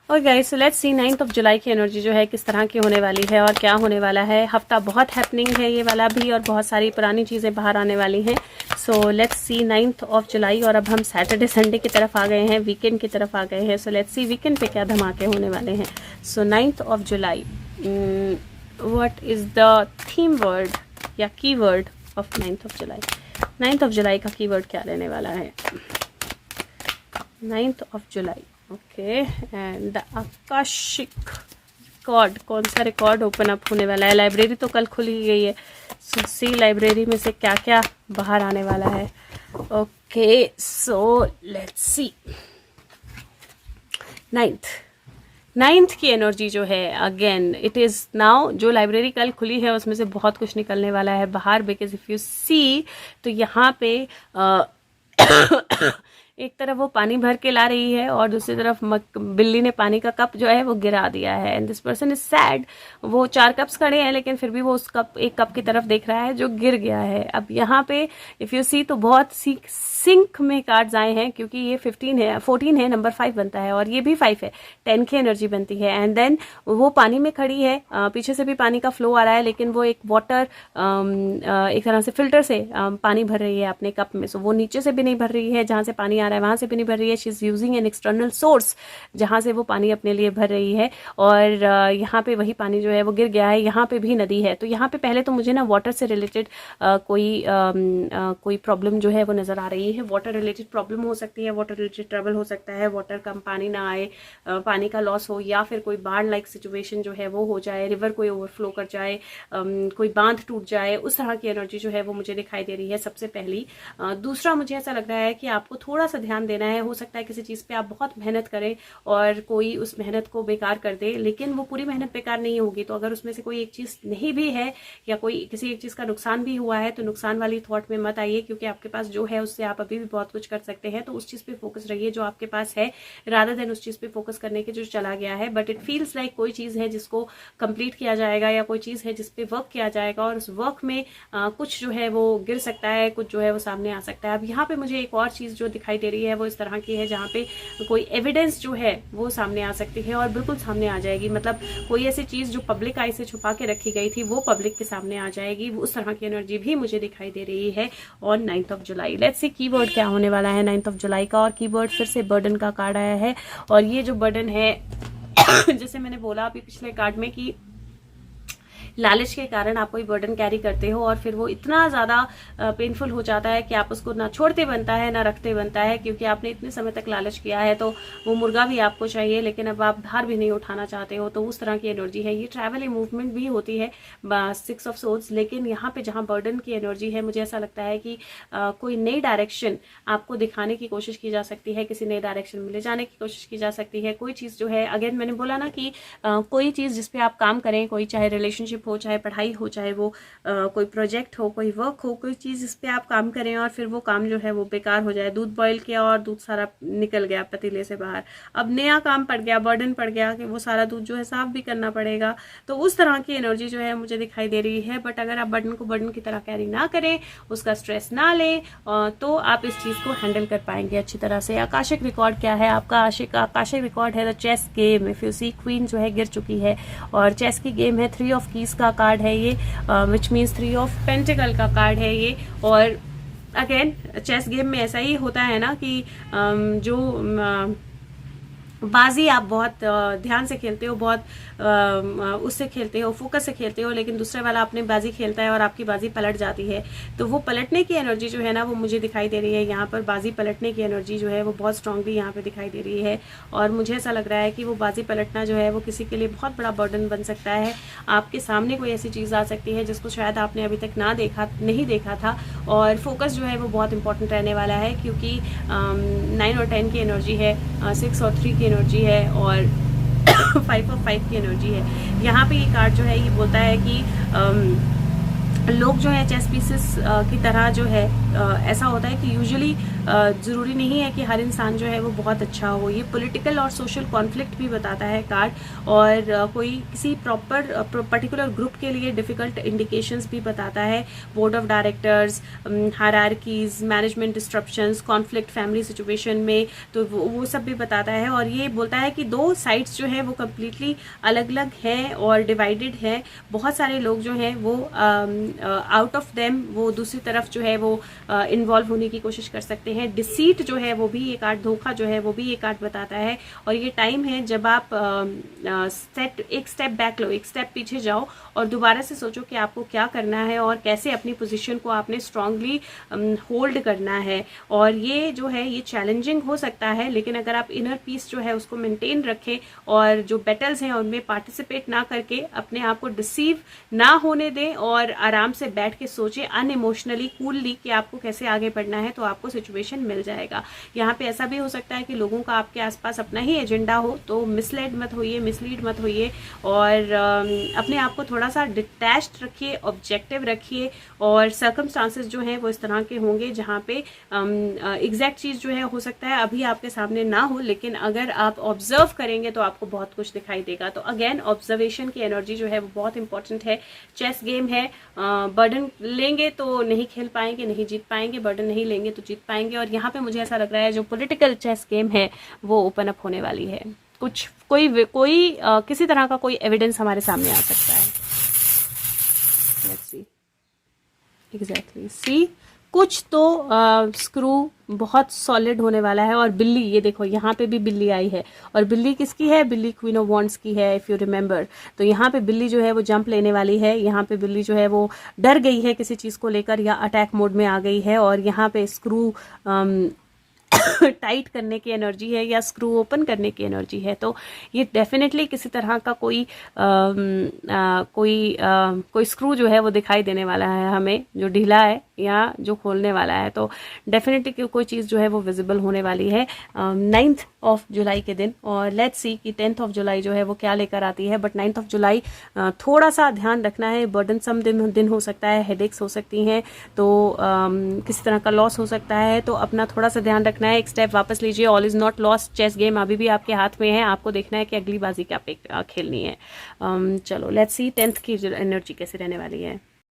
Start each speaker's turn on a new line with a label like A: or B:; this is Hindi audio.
A: और गाइस लेट्स सी 9 जुलाई की एनर्जी जो है किस तरह की होने वाली है और क्या होने वाला है। हफ्ता बहुत हैपनिंग है ये वाला भी, और बहुत सारी पुरानी चीज़ें बाहर आने वाली हैं। सो लेट्स सी 9 जुलाई। और अब हम सैटरडे संडे की तरफ आ गए हैं, वीकेंड की तरफ आ गए हैं। सो लेट्स सी वीकेंड पे क्या धमाके होने वाले हैं। सो 9 जुलाई, what is the theme word या की वर्ड ऑफ 9 जुलाई। 9 जुलाई का की वर्ड क्या रहने वाला है। 9 जुलाई, okay. And the akashic record, कौन सा रिकॉर्ड ओपन अप होने वाला है। लाइब्रेरी तो कल खुली गई है, सो सी लाइब्रेरी में से क्या क्या बाहर आने वाला है। Okay so let's see 9th की एनर्जी जो है, अगेन इट इज़ नाउ, जो लाइब्रेरी कल खुली है उसमें से बहुत कुछ निकलने वाला है बाहर। बिकॉज इफ़ यू सी तो यहाँ पे एक तरफ वो पानी भर के ला रही है और दूसरी तरफ बिल्ली ने पानी का कप जो है वो गिरा दिया है। And this person is sad. वो 4 कप्स खड़े हैं लेकिन फिर भी वो उस एक कप की तरफ देख रहा है जो गिर गया है। अब यहाँ पे इफ यू सी तो बहुत सिंक में कार्ड्स आए हैं, क्योंकि ये 14 है, नंबर 5 बनता है और ये भी 5 है, 10 की एनर्जी बनती है। एंड देन वो पानी में खड़ी है, पीछे से भी पानी का फ्लो आ रहा है, लेकिन वो एक वाटर एक तरह से फिल्टर से पानी भर रही है अपने कप में। सो वो नीचे से भी नहीं भर रही है, जहां से पानी आ रहा है वहां से भी नहीं भर रही है। She is using an external source जहां से वो पानी अपने लिए भर रही है। और यहाँ पे वही पानी जो है वो गिर गया है। यहाँ पे भी नदी है, तो यहाँ पे पहले तो मुझे ना वाटर से रिलेटेड कोई प्रॉब्लम जो है वो नजर आ रही है। वाटर रिलेटेड प्रॉब्लम हो सकती है, वाटर रिलेटेड ट्रबल हो सकता है, वाटर कम पानी ना आए, पानी का लॉस हो, या फिर कोई बाढ़ लाइक सिचुएशन जो है वो हो जाए, रिवर कोई ओवरफ्लो कर जाए, कोई बांध टूट जाए, उस तरह की एनर्जी जो है वो मुझे दिखाई दे रही है सबसे पहली। दूसरा मुझे ऐसा लग रहा है कि आपको थोड़ा सा ध्यान देना है। हो सकता है किसी चीज पे आप बहुत मेहनत करें और कोई उस मेहनत को बेकार कर दे, लेकिन वो पूरी मेहनत बेकार नहीं होगी। तो अगर उसमें से कोई एक चीज नहीं भी है या कोई किसी एक चीज का नुकसान भी हुआ है, तो नुकसान वाली थॉट में मत आइए, क्योंकि आपके पास जो है उससे आप अभी भी बहुत कुछ कर सकते हैं। तो उस चीज पे फोकस रहिए जो आपके पास है, रादर देन उस चीज पे फोकस करने के जो चला गया है। बट इट फील्स लाइक कोई चीज है जिसको कंप्लीट किया जाएगा, या कोई चीज है जिसपे वर्क किया जाएगा, और उस वर्क में कुछ जो है वो गिर सकता है, कुछ जो है वो सामने आ सकता है। अब यहाँ पे मुझे एक और चीज जो दिखाई दे रही है वो इस तरह की है, जहाँ पे कोई एविडेंस जो है वो सामने आ सकती है, और बिल्कुल सामने आ जाएगी। मतलब कोई ऐसी चीज जो पब्लिक आई से छुपा के रखी गई थी वो पब्लिक के सामने आ जाएगी। उस तरह की एनर्जी भी मुझे दिखाई दे रही है on 9 July. Let's see keyword क्या होने वाला है 9 जुलाई का। और कीवर्ड फिर से बर्डन का कार्ड आया है, और ये जो बर्डन है जैसे मैंने बोला अभी पिछले कार्ड में कि लालच के कारण आप कोई बर्डन कैरी करते हो और फिर वो इतना ज्यादा पेनफुल हो जाता है कि आप उसको ना छोड़ते बनता है ना रखते बनता है, क्योंकि आपने इतने समय तक लालच किया है। तो वो मुर्गा भी आपको चाहिए, लेकिन अब आप धार भी नहीं उठाना चाहते हो। तो उस तरह की एनर्जी है। ये ट्रैवल ए मूवमेंट भी होती है 6 ऑफ सोर्ड्स, लेकिन यहाँ पे जहाँ बर्डन की एनर्जी है, मुझे ऐसा लगता है कि कोई नई डायरेक्शन आपको दिखाने की कोशिश की जा सकती है, किसी नई डायरेक्शन में ले जाने की कोशिश की जा सकती है। कोई चीज जो है, अगेन मैंने बोला ना कि कोई चीज जिसपे आप काम करें, कोई चाहे रिलेशनशिप हो, चाहे पढ़ाई हो, चाहे वो कोई प्रोजेक्ट हो, कोई वर्क हो, कोई चीज इस पे आप काम करें और फिर वो काम जो है वो बेकार हो जाए। दूध बॉईल किया और दूध सारा निकल गया पतीले से बाहर, अब नया काम पड़ गया, बर्डन पड़ गया कि वो सारा दूध जो है साफ भी करना पड़ेगा। तो उस तरह की एनर्जी जो है मुझे दिखाई दे रही है। बट अगर आप बर्डन को बर्डन की तरह कैरी ना करें, उसका स्ट्रेस ना लें, तो आप इस चीज को हैंडल कर पाएंगे अच्छी तरह से। आकाशिक रिकॉर्ड क्या है आपका? आकाशिक रिकॉर्ड है the chess game. If you see queen जो है गिर चुकी है, और चेस की गेम है। 3 ऑफ कीज का कार्ड है ये, विच मीन्स 3 ऑफ पेंटिकल का कार्ड है ये। और अगेन चेस गेम में ऐसा ही होता है ना कि जो बाजी आप बहुत ध्यान से खेलते हो, बहुत उससे खेलते हो, फोकस से खेलते हो, लेकिन दूसरे वाला अपनी बाजी खेलता है और आपकी बाजी पलट जाती है। तो वो पलटने की एनर्जी जो है ना वो मुझे दिखाई दे रही है यहाँ पर। बाजी पलटने की एनर्जी जो है वो बहुत स्ट्रांगली यहाँ पे दिखाई दे रही है, और मुझे ऐसा लग रहा है कि वो बाजी पलटना जो है वो किसी के लिए बहुत बड़ा बर्डन बन सकता है। आपके सामने कोई ऐसी चीज़ आ सकती है जिसको शायद आपने अभी तक नहीं देखा था, और फोकस जो है वो बहुत इंपॉर्टेंट रहने वाला है, क्योंकि 9 और 10 की एनर्जी है, 6 और 3 की एनर्जी है, और 5 और 5 की एनर्जी है। यहाँ पे ये कार्ड जो है ये बोलता है कि लोग जो है चेस पीसेस की तरह जो है, ऐसा होता है कि यूजुअली ज़रूरी नहीं है कि हर इंसान जो है वो बहुत अच्छा हो। ये पॉलिटिकल और सोशल कॉन्फ्लिक्ट भी बताता है कार्ड, और कोई किसी पर्टिकुलर ग्रुप के लिए डिफ़िकल्ट इंडिकेशंस भी बताता है। Board of directors, hierarchies, management disruptions, conflict family situation में, तो वो सब भी बताता है। और ये बोलता है कि दो साइड्स जो है वो कम्प्लीटली अलग अलग हैं और डिवाइडेड हैं। बहुत सारे लोग जो हैं वो आउट ऑफ देम वो दूसरी तरफ जो है वो इन्वॉल्व होने की कोशिश कर सकते हैं। डिसीट जो है वो भी ये कार्ड, धोखा जो है वो भी ये कार्ड बताता है। और ये टाइम है जब आप एक स्टेप बैक लो, एक स्टेप पीछे जाओ और दोबारा से सोचो कि आपको क्या करना है और कैसे अपनी पोजीशन को आपने स्ट्रांगली होल्ड करना है। और ये जो है ये चैलेंजिंग हो सकता है, लेकिन अगर आप इनर पीस जो है उसको मेंटेन रखें और जो बैटल्स हैं उनमें पार्टिसिपेट ना करके अपने आप को डिसीव ना होने दें और आराम से बैठ के सोचें अनइमोशनली, कूलली कि आपको कैसे आगे बढ़ना है, तो आपको सिचुएशन मिल जाएगा। यहाँ पे ऐसा भी हो सकता है कि लोगों का आपके आसपास अपना ही एजेंडा हो, तो मिसलीड मत होइए और अपने आप को थोड़ा सा डिटैच्ड रखिए, ऑब्जेक्टिव रखिए। और सर्कमस्टांसेस जो हैं वो इस तरह के होंगे जहाँ पे एग्जैक्ट चीज़ जो है हो सकता है अभी आपके सामने ना हो, लेकिन अगर आप ऑब्जर्व करेंगे तो आपको बहुत कुछ दिखाई देगा। तो अगेन ऑब्जर्वेशन की एनर्जी जो है वो बहुत इंपॉर्टेंट है। चेस गेम है, बर्डन लेंगे तो नहीं खेल पाएंगे, नहीं जीत पाएंगे, बर्डन नहीं लेंगे तो जीत पाएंगे। और यहाँ पे मुझे ऐसा लग रहा है जो पॉलिटिकल चेस गेम है वो ओपन अप होने वाली है। कोई किसी तरह का कोई एविडेंस हमारे सामने आ सकता है। लेट्स सी एग्जैक्टली सी कुछ तो स्क्रू बहुत सॉलिड होने वाला है। और बिल्ली, ये देखो यहाँ पे भी बिल्ली आई है, और बिल्ली किसकी है? बिल्ली क्वीन ऑफ वॉन्ड्स की है, इफ यू रिमेम्बर। तो यहाँ पे बिल्ली जो है वो जंप लेने वाली है। यहाँ पे बिल्ली जो है वो डर गई है किसी चीज को लेकर या अटैक मोड में आ गई है। और यहाँ पे स्क्रू टाइट करने की एनर्जी है या स्क्रू ओपन करने की एनर्जी है। तो ये डेफिनेटली किसी तरह का कोई स्क्रू जो है वो दिखाई देने वाला है हमें, जो ढीला है या जो खोलने वाला है। तो डेफिनेटली कोई चीज़ जो है वो विजिबल होने वाली है 9th ऑफ जुलाई के दिन। और लेट्स सी कि 10th ऑफ जुलाई जो है वो क्या लेकर आती है। बट 9th ऑफ जुलाई थोड़ा सा ध्यान रखना है, बर्डन सम दिन हो सकता है, हेडेक्स हो सकती हैं, तो किसी तरह का लॉस हो सकता है। तो अपना थोड़ा सा ध्यान रखना है, एक स्टेप वापस लीजिए। All is not lost, chess game अभी भी आपके हाथ में है, आपको देखना है कि अगली बाजी क्या खेलनी है। चलो लेट्स सी 10th की एनर्जी कैसे रहने वाली है।